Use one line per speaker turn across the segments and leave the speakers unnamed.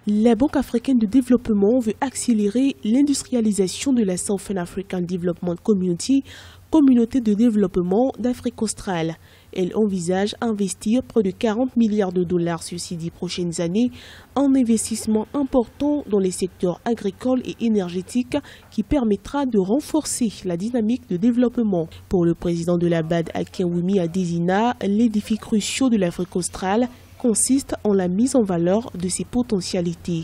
La Banque africaine de développement veut accélérer l'industrialisation de la Southern African Development Community, communauté de développement d'Afrique australe. Elle envisage investir près de 40 milliards de dollars sur ces 10 prochaines années en investissement important dans les secteurs agricoles et énergétiques qui permettra de renforcer la dynamique de développement. Pour le président de la BAD, Akinwumi Adesina, les défis cruciaux de l'Afrique australe consiste en la mise en valeur de ses potentialités.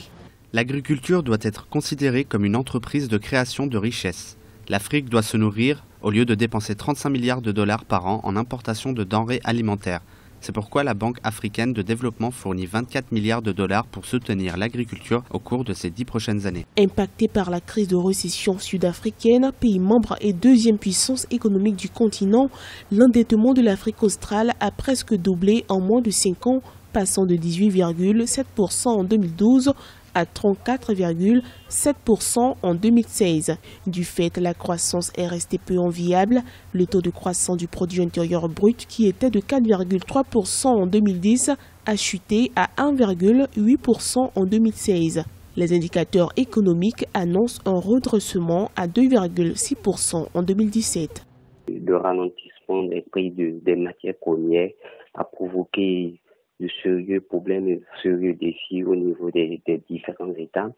L'agriculture doit être considérée comme une entreprise de création de richesses. L'Afrique doit se nourrir au lieu de dépenser 35 milliards de dollars par an en importation de denrées alimentaires. C'est pourquoi la Banque africaine de développement fournit 24 milliards de dollars pour soutenir l'agriculture au cours de ces 10 prochaines années.
Impacté par la crise de récession sud-africaine, pays membre et deuxième puissance économique du continent, l'endettement de l'Afrique australe a presque doublé en moins de 5 ans, passant de 18,7% en 2012 à 34,7% en 2016. Du fait, la croissance est restée peu enviable. Le taux de croissance du produit intérieur brut, qui était de 4,3% en 2010, a chuté à 1,8% en 2016. Les indicateurs économiques annoncent un redressement à 2,6% en 2017.
Le ralentissement des prix des matières premières a provoqué de sérieux problèmes, de sérieux défis au niveau des différents États.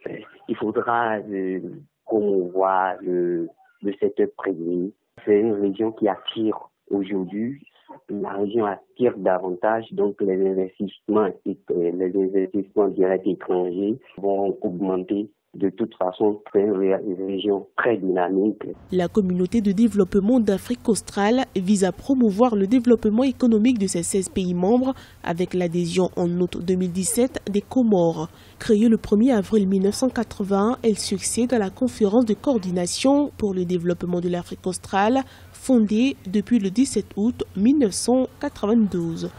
Il faudra promouvoir le secteur privé. C'est une région qui attire aujourd'hui. La région attire davantage, donc les investissements directs étrangers vont augmenter. De toute façon, c'est une région très dynamique.
La communauté de développement d'Afrique australe vise à promouvoir le développement économique de ses 16 pays membres avec l'adhésion en août 2017 des Comores. Créée le 1er avril 1980, elle succède à la conférence de coordination pour le développement de l'Afrique australe, fondée depuis le 17 août 1992.